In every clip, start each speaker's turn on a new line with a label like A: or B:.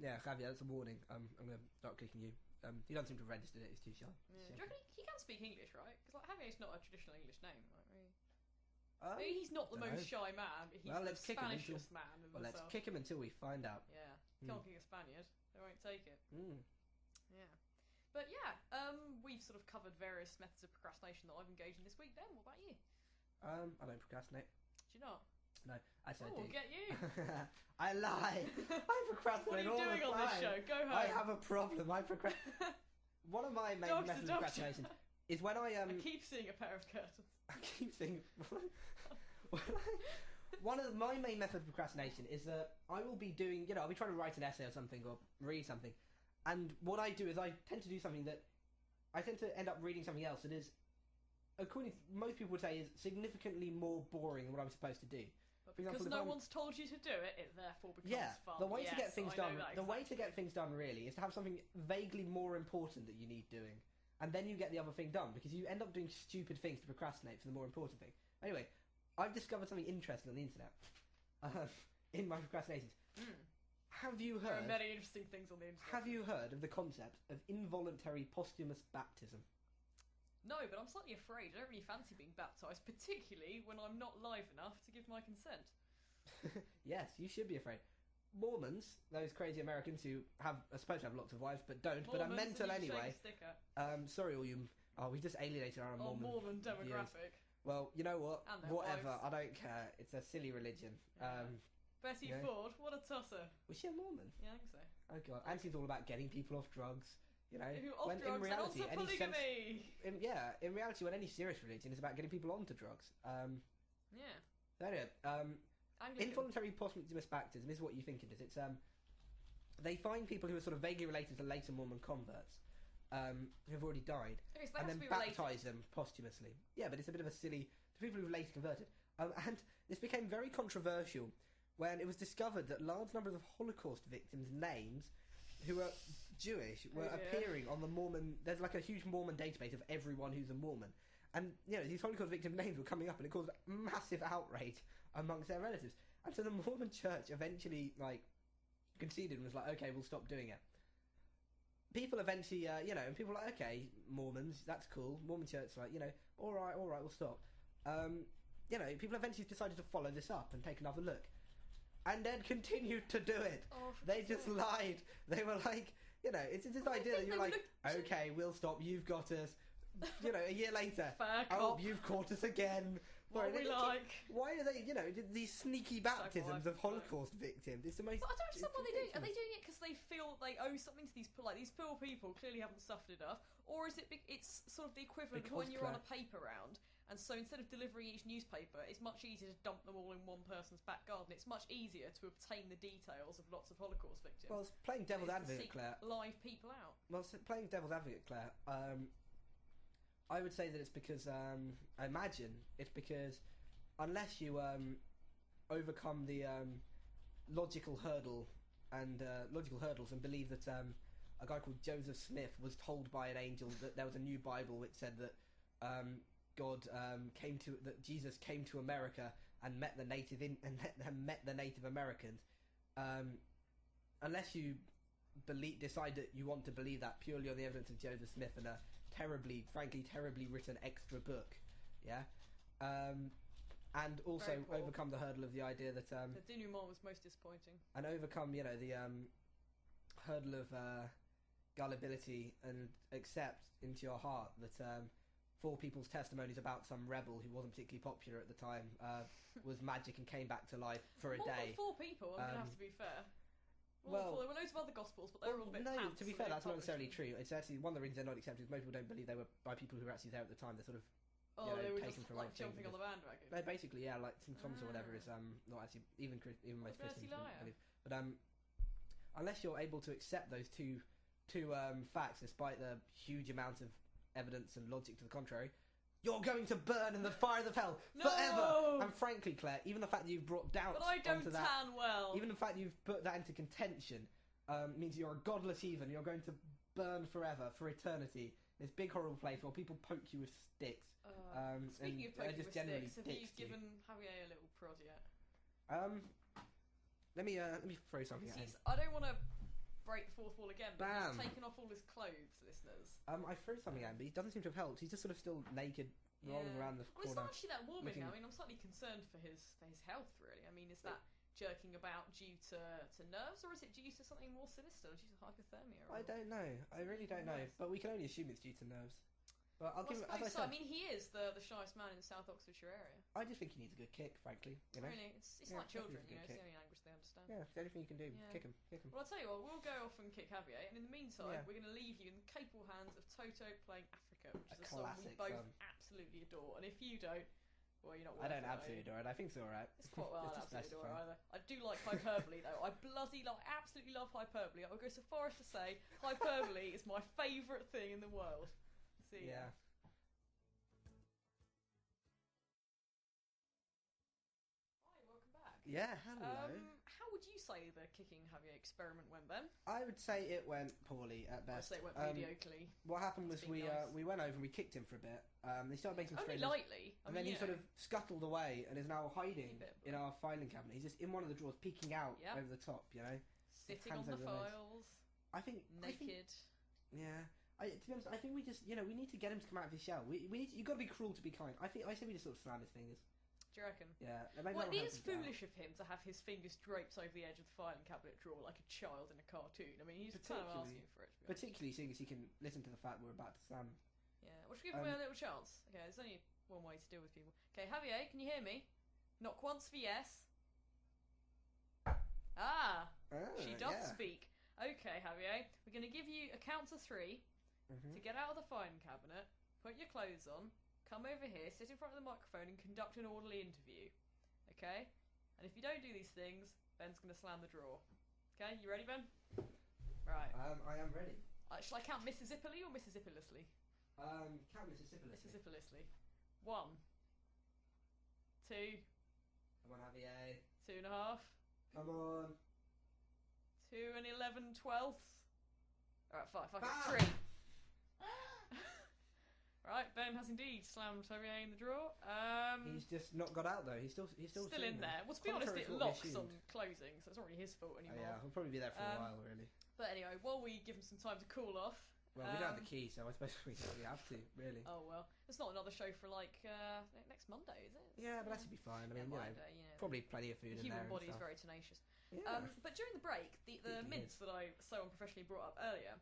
A: Yeah, Javier, that's a warning. I'm going to start kicking you. He doesn't seem to have registered it. He's too shy.
B: Yeah. Do you reckon he can speak English, right? Because like Javier's not a traditional English name, right? Maybe he's not the most shy man, but he's the Spanish man.
A: Let's kick him until we find out.
B: Yeah, can't kick a Spaniard. They won't take it. Yeah. But yeah, we've sort of covered various methods of procrastination that I've engaged in this week. Then, what about you?
A: I don't procrastinate.
B: Do you not?
A: No, actually I do.
B: We'll get you.
A: I lie. I procrastinate all the time.
B: What are you doing on this show? Go home.
A: I have a problem. One of my main methods of procrastination is when I
B: keep seeing a pair of curtains.
A: I keep seeing. One of my main methods of procrastination is that I will be doing, I'll be trying to write an essay or something or read something, and what I do is I tend to do something that I tend to end up reading something else that is, according to most people would say, is significantly more boring than what I'm supposed to do.
B: But because no one's told you to do it, it therefore becomes fun.
A: The way to get things done. The way to get things done really is to have something vaguely more important that you need doing, and then you get the other thing done because you end up doing stupid things to procrastinate for the more important thing. Anyway, I've discovered something interesting on the internet in my procrastinations. Have you heard?
B: There are many interesting things on the internet.
A: Have you heard of the concept of involuntary posthumous baptism?
B: No, but I'm slightly afraid. I don't really fancy being baptised, particularly when I'm not live enough to give my consent.
A: Yes, you should be afraid. Mormons, those crazy Americans who are supposed to have lots of wives but don't, but are mental anyway. Sorry, all you. Oh, we just alienated our
B: Mormon demographic.
A: Viewers. Well, you know what? Whatever.
B: Wives.
A: I don't care. It's a silly religion.
B: Yeah. Betty Ford, what a tosser.
A: Was she a Mormon?
B: Yeah, I think so.
A: Oh god, and she's all about getting people off drugs.
B: Off drugs in reality, and also polygamy.
A: In reality, when any serious religion is about getting people onto drugs. Anyway, involuntary posthumous baptism is what you think it is. It's they find people who are sort of vaguely related to later Mormon converts who have already died, and then baptise them posthumously. Yeah, but it's a bit of a silly to people who've later converted. And this became very controversial when it was discovered that large numbers of Holocaust victims' names who are Jewish were appearing on the Mormon. There's like a huge Mormon database of everyone who's a Mormon, and these Holocaust victim names were coming up, and it caused massive outrage amongst their relatives. And so the Mormon Church eventually conceded and was like, "Okay, we'll stop doing it." People eventually, and people were like, "Okay, Mormons, that's cool." Mormon Church, all right, we'll stop. People eventually decided to follow this up and take another look. And then continued to do it. They just lied. They were like, it's this idea that you're like, okay, we'll stop. You've got us. A year later, you've caught us again.
B: Why
A: are they, these sneaky baptisms of Holocaust victims? It's the most.
B: But I don't understand why they do it. Are they doing it because they feel they owe something to these poor people clearly haven't suffered enough, or is it? It's sort of the equivalent of when you're on a paper round, and so instead of delivering each newspaper, it's much easier to dump them all in one person's back garden. It's much easier to obtain the details of lots of Holocaust victims.
A: Well, it's playing devil's advocate, Claire.
B: Live people out.
A: Well, playing devil's advocate, Claire. I would say that it's because I imagine it's because unless you overcome the logical hurdles and believe that a guy called Joseph Smith was told by an angel that there was a new Bible which said that that Jesus came to America and met the Native Americans. Unless you decide that you want to believe that purely on the evidence of Joseph Smith and a terribly written extra book, and also overcome the hurdle of the idea that
B: the denouement was most disappointing,
A: and overcome the hurdle of gullibility and accept into your heart that 4 people's testimonies about some rebel who wasn't particularly popular at the time was magic and came back to life for a day.
B: More than 4 people, I'm going to have to be fair. Well, there were loads of other Gospels, but they were all a bit pants.
A: To be fair, that's not necessarily true. It's actually one of the reasons they're not accepted is most people don't believe they were by people who were actually there at the time. They're sort of
B: they were
A: taken
B: just
A: from
B: like jumping on the bandwagon.
A: No, basically, like St. Thomas or whatever is not actually even most Christians believe. But unless you're able to accept those two facts, despite the huge amount of evidence and logic to the contrary, you're going to burn in the fire of hell forever. And frankly, Claire, even the fact that you've brought doubts
B: but I don't
A: onto that,
B: tan well.
A: Even the fact that you've put that into contention means you're a godless heathen. You're going to burn forever, for eternity. This big horrible place where people poke you with sticks.
B: Speaking of poking with sticks, have you given Javier a little prod yet?
A: Let me throw something at him.
B: I don't want to break the fourth wall again. But he's taken off all his clothes, listeners.
A: I threw something at him, but he doesn't seem to have helped. He's just sort of still naked, rolling around the corner.
B: Well, it's not actually that warming now. I mean, I'm slightly concerned for his health, really. I mean, is that jerking about due to nerves, or is it due to something more sinister, due to hypothermia?
A: I don't know. I really don't know. But we can only assume it's due to nerves. But I'll give him, as I said,
B: I mean, he is the shyest man in the South Oxfordshire area.
A: I just think he needs a good kick, frankly. You know?
B: Really, it's like children. You know, it's the only language they understand.
A: Yeah, it's the only thing you can do. Yeah. Kick him.
B: Well, I'll tell you what, we'll go off and kick Javier, and in the meantime, we're going to leave you in the capable hands of Toto playing Africa, which is a song we both absolutely adore. And if you don't, well, you're not.
A: I don't absolutely adore it. I think it's alright.
B: It's quite well. I absolutely adore it either. I do like hyperbole though. I absolutely love hyperbole. I would go so far as to say hyperbole is my favourite thing in the world. See ya.
A: Yeah. Yeah, hello.
B: How would you say the kicking Javier experiment went, Ben?
A: I would say it went poorly at best.
B: I'd say it went mediocrely.
A: What happened was we went over and we kicked him for a bit. They started making some
B: only lightly.
A: And then he sort of scuttled away and is now hiding in our filing cabinet. He's just in one of the drawers, peeking out over the top, you know?
B: Sitting on the files.
A: I think...
B: Naked.
A: Yeah. To be honest, I think we just, we need to get him to come out of his shell. You've got to be cruel to be kind. I say we just sort of slam his fingers.
B: Do you reckon?
A: Yeah.
B: Well, it is foolish of him to have his fingers draped over the edge of the filing cabinet drawer like a child in a cartoon. I mean, he's kind of asking for it.
A: Particularly seeing as he can listen to the fact we're about to slam.
B: Yeah, well, should we give him a little chance? Okay, there's only one way to deal with people. Okay, Javier, can you hear me? Knock once for yes. She doth speak. Okay, Javier, we're going to give you a count to 3 to get out of the filing cabinet, put your clothes on, come over here, sit in front of the microphone and conduct an orderly interview. Okay? And if you don't do these things, Ben's going to slam the drawer. Okay? You ready, Ben? Right.
A: I am ready.
B: Shall I count Mississippi or Mississippilously?
A: Count Mississippilously.
B: Mississippilously. 1. 2.
A: Come on, Javier.
B: 2.5.
A: Come on.
B: 2 and 11 twelfths. Alright, 5. 3. Right, Ben has indeed slammed Javier in the drawer.
A: He's just not got out though. He's still
B: in there. Well, to be honest, it locks on closing, so it's not really his fault anymore.
A: Yeah, he'll probably be there for a while, really.
B: But anyway, while we give him some time to cool off.
A: Well, we don't have the key, so I suppose we have to, really.
B: Oh well, it's not another show for like next Monday, is it?
A: Yeah, but that should be fine. I mean, probably plenty of food in there.
B: The human body is very tenacious.
A: Yeah.
B: But during the break, the mints that I so unprofessionally brought up earlier,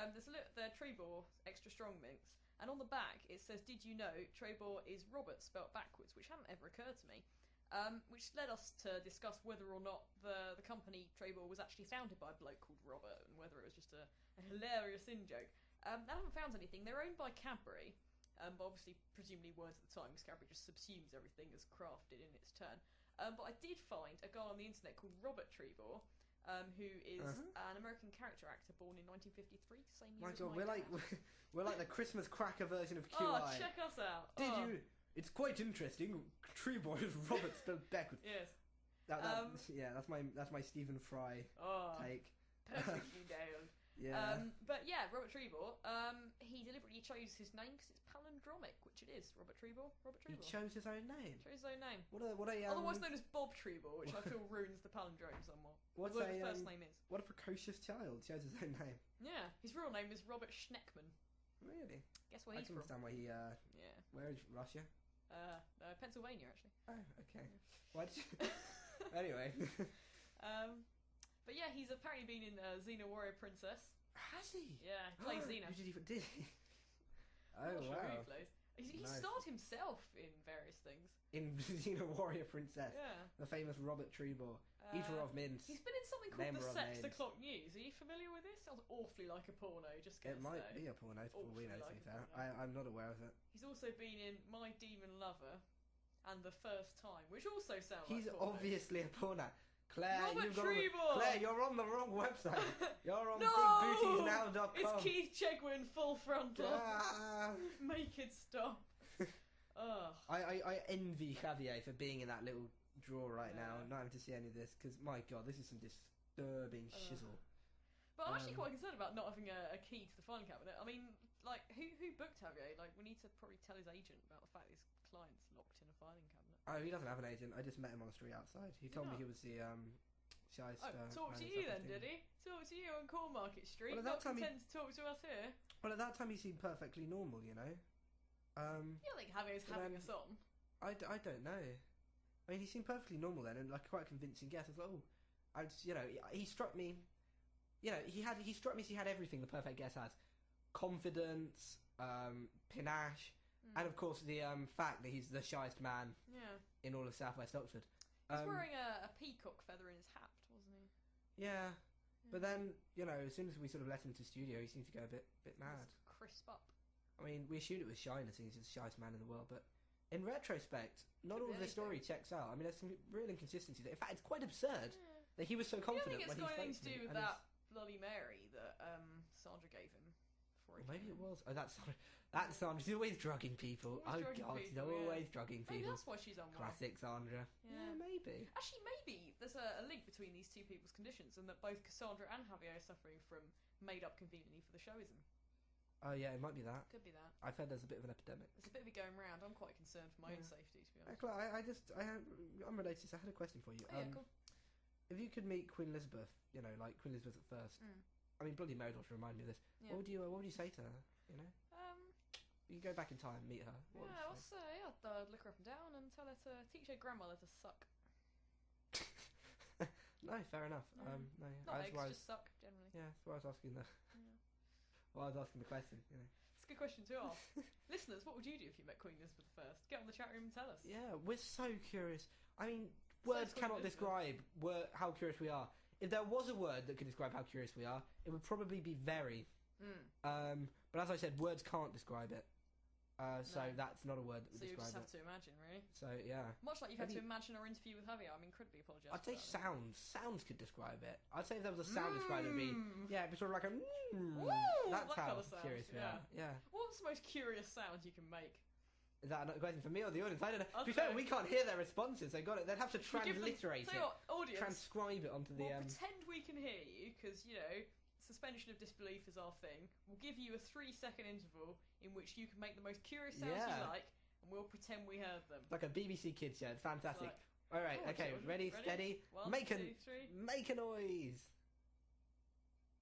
B: there's the Trebor extra strong mints. And on the back, it says, "Did you know Trebor is Robert spelt backwards?" Which hadn't ever occurred to me. Which led us to discuss whether or not the company Trebor was actually founded by a bloke called Robert, and whether it was just a hilarious in-joke. I haven't found anything. They're owned by Cadbury, but obviously, presumably words at the time, because Cadbury just subsumes everything as crafted in its turn. But I did find a guy on the internet called Robert Trebor, who is an American character actor born in 1953, same year as
A: God, we're like the Christmas cracker version of QI.
B: Oh, check us out.
A: Did you? It's quite interesting. Trebor is Robert spelled backwards.
B: Yes.
A: That's my Stephen Fry take.
B: Perfectly nailed.
A: Yeah.
B: But yeah, Robert Trebor, he deliberately chose his name because it's palindromic, which it is. Robert Trebor.
A: He chose his own name.
B: Otherwise known as Bob Trebor, which I feel ruins the palindrome somewhat. What the first name is?
A: What a precocious child chose his own name.
B: Yeah, his real name is Robert Schneckman.
A: Really?
B: Guess where he's from?
A: I can understand why he. Where is Russia?
B: Pennsylvania, actually.
A: Oh, okay. Why did you? Anyway.
B: But yeah, he's apparently been in Xena Warrior Princess.
A: Has he?
B: Yeah, he plays Xena.
A: Did he? Oh,
B: wow.
A: Sure
B: who he plays. He starred himself in various things.
A: In Xena Warrior Princess.
B: Yeah.
A: The famous Robert Trebor. Eater of mints.
B: He's been in something called the 6 o'clock news. Are you familiar with this? Sounds awfully like a porno, just
A: It might be a porno, for all we know, to be fair. I'm not aware of it.
B: He's also been in My Demon Lover and The First Time, which also sounds
A: He's
B: like porno.
A: obviously a porno. Claire,
B: Claire,
A: you're on the wrong website. You're on bigbootiesnow.com.
B: It's Keith Chegwin full frontal. Make it stop.
A: I envy Javier for being in that little drawer right now and not having to see any of this, because my God, this is some disturbing shizzle.
B: But I'm actually quite concerned about not having a key to the filing cabinet. I mean, like, who booked Javier? Like, we need to probably tell his agent about the fact his client's locked in a filing cabinet.
A: Oh, he doesn't have an agent. I just met him on the street outside. He told me he was the
B: talk to you then, did he? Talk to you on Cornmarket Street.
A: Well,
B: not content to talk to us here.
A: Well, at that time he seemed perfectly normal, you know.
B: You don't think Javier's having us on?
A: I don't know. I mean, he seemed perfectly normal then, and like quite a convincing guess. I was like, he struck me. He struck me as he had everything the perfect guess has: confidence, panache, and of course the fact that he's the shyest man in all of Southwest Oxford.
B: He's wearing a peacock feather in his hat, wasn't he?
A: Yeah. But then, as soon as we sort of let him into the studio, he seemed to go a bit mad.
B: Crisp up.
A: I mean, we assumed it was shyness, he's the shyest man in the world, but in retrospect, not all of the story checks out. I mean, there's some real inconsistencies. In fact, it's quite absurd that he was so confident when he spoke to me.
B: I think it's got anything to do with that Bloody Mary that Sandra gave him.
A: Maybe it was. Oh, that's Sandra. She's always drugging people. She's always drugging people.
B: Maybe that's why she's unwell.
A: Classic Sandra. Yeah, maybe.
B: Actually, maybe there's a link between these two people's conditions, and that both Cassandra and Javier are suffering from made up conveniently for the showism.
A: Oh yeah, it might be that.
B: Could be that.
A: I've heard there's a bit of an epidemic.
B: There's a bit of it going round. I'm quite concerned for my own safety, to be honest.
A: I'm related. So I had a question for you.
B: Cool.
A: If you could meet Queen Elizabeth, like Queen Elizabeth at first. I mean, Bloody Mary to remind me of this. Yeah. What would you say to her? You go back in time, meet her.
B: I'll say I'd look her up and down and tell her to teach her grandmother to suck.
A: No, fair enough. No,
B: not eggs, just suck generally.
A: Yeah, that's why I was asking the. Well, I was asking the question.
B: It's a good question to ask. Listeners, what would you do if you met Queen Elizabeth first? Get on the chat room and tell us.
A: Yeah, we're so curious. I mean, words cannot describe how curious we are. If there was a word that could describe how curious we are, it would probably be very. But as I said, words can't describe it. So that's not a word that would describe it.
B: So you just have to imagine, really.
A: So, yeah.
B: Much like you've had to imagine our interview with Javier. I'm incredibly apologetic.
A: I'd say sounds. Sounds could describe it. I'd say if there was a sound describer, it'd be... Yeah, it'd be sort of like a... That's how curious we are. Yeah.
B: What's the most curious sound you can make?
A: Is that another question for me or the audience? I don't know. To be fair, we can't hear their responses. They'd have to transliterate it.
B: Audience,
A: transcribe it onto the...
B: We'll pretend we can hear you, because, suspension of disbelief is our thing. We'll give you a 3-second interval in which you can make the most curious sounds you like, and we'll pretend we heard them.
A: Like a BBC Kids show. It's fantastic. All right, okay, ready, steady.
B: 1, 2, 3.
A: Make a noise.